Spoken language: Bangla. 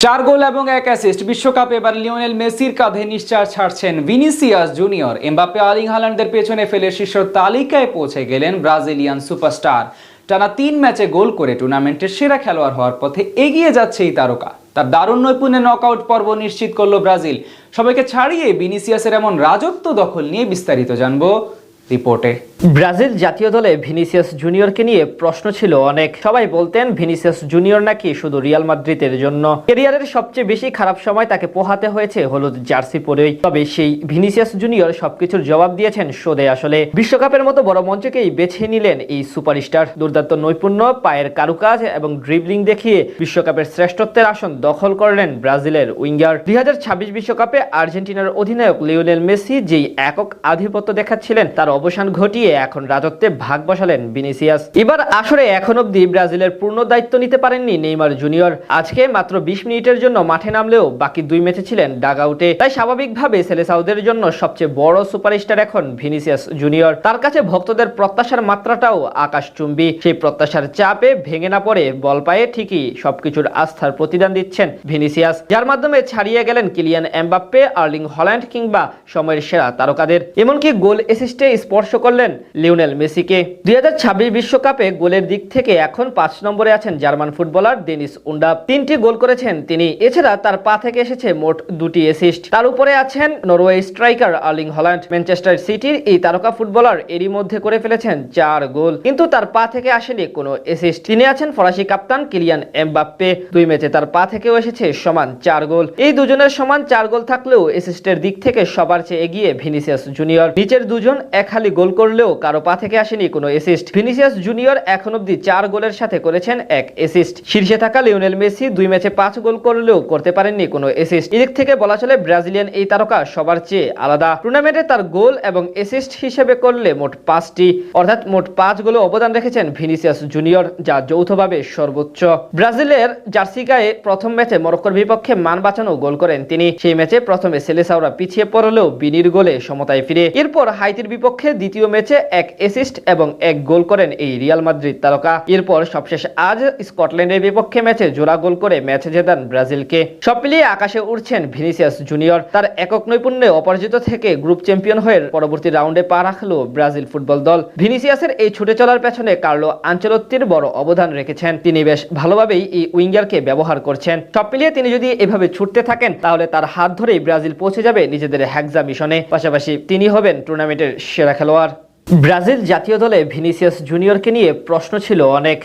চার গোল এবং এক অ্যাসিস্ট বিশ্বকাপে এবার লিওনেল মেসির কাঁধে নিশ্বাস ছাড়ছেন ভিনিসিয়াস জুনিয়র। এমবাপ্পে আর্লিং হাল্যান্ডদের পেছনে ফেলে শীর্ষ তালিকায় পৌঁছে গেলেন ব্রাজিলিয়ান সুপারস্টার। টানা ৩ ম্যাচে গোল করে টুর্নামেন্টের সেরা খেলোয়াড় হওয়ার পথে এগিয়ে যাচ্ছে এই তারকা। তার দারুণ নৈপুণ্যে নকআউট পর্ব নিশ্চিত করল ব্রাজিল। সবাইকে ছাড়িয়ে ভিনিসিয়াসের এমন রাজত্ব দখল নিয়ে বিস্তারিত জানবো রিপোর্টে। ব্রাজিল জাতীয় দলে ভিনিসিয়াস জুনিয়রকে নিয়ে প্রশ্ন ছিল অনেক। সবাই বলতেন ভিনিসিয়াস জুনিয়র নাকি শুধু রিয়াল মাদ্রিদের জন্য। ক্যারিয়ারের সবচেয়ে বেশি খারাপ সময় তাকে পোহাতে হয়েছে হলুদ জার্সি পরেই। তবে সেই ভিনিসিয়াস জুনিয়র সবকিছুর জবাব দিয়েছেন শোধে আসলে। বিশ্বকাপের মতো বড় মঞ্চকেই বেছে নিলেন এই সুপারস্টার। দুর্দান্ত নৈপুণ্য, পায়ের কারুকাজ এবং ড্রিবলিং দেখিয়ে বিশ্বকাপের শ্রেষ্ঠত্বের আসন দখল করলেন ব্রাজিলের উইঙ্গার। ২০২৬ বিশ্বকাপে আর্জেন্টিনার অধিনায়ক লিওনেল মেসি যেই একক আধিপত্য দেখাচ্ছিলেন তার অবসান ঘটিয়ে এখন রাজত্বে ভাগ বসালেন ভিনিসিয়াস। এবার আসরে এখন অব্দি ব্রাজিলের পূর্ণ দায়িত্ব নিতে পারেননি নেইমার জুনিয়র। আজকে মাত্র ২০ মিনিটের জন্য মাঠে নামলেও বাকি ২ ম্যাচে ছিলেন ডাগ আউটে। তাই স্বাভাবিকভাবে সেলেসাউদের জন্য সবচেয়ে বড় সুপারস্টার এখন ভিনিসিয়াস জুনিয়র। তার কাছে ভক্তদের প্রত্যাশার মাত্রাটাও আকাশচুম্বী। সেই প্রত্যাশার চাপে ভেঙে না পড়ে বল পায়ে ঠিকই সবকিছুর আস্থার প্রতিদান দিচ্ছেন ভিনিসিয়াস, যার মাধ্যমে ছাড়িয়ে গেলেন কিলিয়ান এমবাপ্পে, আর্লিং হল্যান্ড কিংবা সময়ের সেরা তারকাদের। এমনকি গোল অ্যাসিস্টে স্পর্শ করলেন লিওনেল মেসিকে। ২০২৬ বিশ্বকাপে গোলের দিক থেকে এখন ৫ নম্বরে আছেন জার্মান ফুটবলার ডেনিস উন্ডাপ। ৩টি গোল করেছেন তিনি। এছাড়া তার পা থেকে এসেছে মোট ২টি অ্যাসিস্ট। তার উপরে আছেন Norway striker Erling Haaland. Manchester সিটির এই তারকা ফুটবলার এরই মধ্যে করে ফেলেছেন ৪ গোল, কিন্তু তার পা থেকে আসেনি কোনো অ্যাসিস্ট। তিনি আছেন ফরাসি কাপ্তান কিলিয়ান এমবাপ্পে। ২ ম্যাচে তার পা থেকেও এসেছে সমান ৪ গোল। এই দুজনের সমান ৪ গোল থাকলেও অ্যাসিস্টের দিক থেকে সবার চেয়ে এগিয়ে ভিনিসিয়াস জুনিয়র। নিচের দুজন এক হালি গোল করলেও কারো পা থেকে আসেনি কোনো অ্যাসিস্ট। ভিনিসিয়াস জুনিয়র এখন অব্দি ৪ গোলের সাথে করেছেন ১ অ্যাসিস্ট। শীর্ষে থাকা লিওনেল মেসি ২ ম্যাচে ৫ গোল করলেও করতে পারেননি কোনো অ্যাসিস্ট। এদিক থেকে বলা চলে ব্রাজিলিয়ান এই তারকা সবার চেয়ে আলাদা। টুর্নামেন্টে তার গোল এবং অ্যাসিস্ট হিসেবে করলে মোট ৫টি, অর্থাৎ মোট ৫ গোলে অবদান রেখেছেন ভিনিসিয়াস জুনিয়র, যা যৌথভাবে সর্বোচ্চ। ব্রাজিলের জার্সি গায়ে প্রথম ম্যাচে মরক্কোর বিপক্ষে মান বাঁচানো গোল করেন তিনি। সেই ম্যাচে প্রথমে সেলেসাওরা পিছিয়ে পড়লেও বিনির গোলে সমতায় ফিরে। এরপর হাইতির বিপক্ষে দ্বিতীয় ম্যাচে ১ অ্যাসিস্ট এবং ১ গোল করেন এই রিয়াল মাদ্রিদ তারকা। এরপর সবশেষ আজ স্কটল্যান্ডের বিপক্ষে ম্যাচে জোড়া গোল করে ম্যাচ জেতান ব্রাজিলকে। সব মিলিয়ে আকাশে উঠছেন ভিনিসিয়াস জুনিয়র। তার একক নৈপুণ্যে অপরাজিত থেকে গ্রুপ চ্যাম্পিয়ন হয়ে পরবর্তী রাউন্ডে পা রাখলো ব্রাজিল ফুটবল দল। ভিনিসিয়াসের এই ছুটে চলার পেছনে কার্লো আনচেলত্তির বড় অবদান রেখেছেন। তিনি বেশ ভালোভাবেই এই উইঙ্গারকে ব্যবহার করছেন। সব মিলিয়ে তিনি যদি এভাবে ছুটতে থাকেন তাহলে তার হাত ধরেই ব্রাজিল পৌঁছে যাবে নিজেদের হেক্সা মিশনে। পাশাপাশি তিনি হবেন টুর্নামেন্টের সেরা খেলোয়াড়। ব্রাজিল জাতীয় দলে ভিনিসিয়াস জুনিয়রকে নিয়ে প্রশ্ন ছিল অনেক।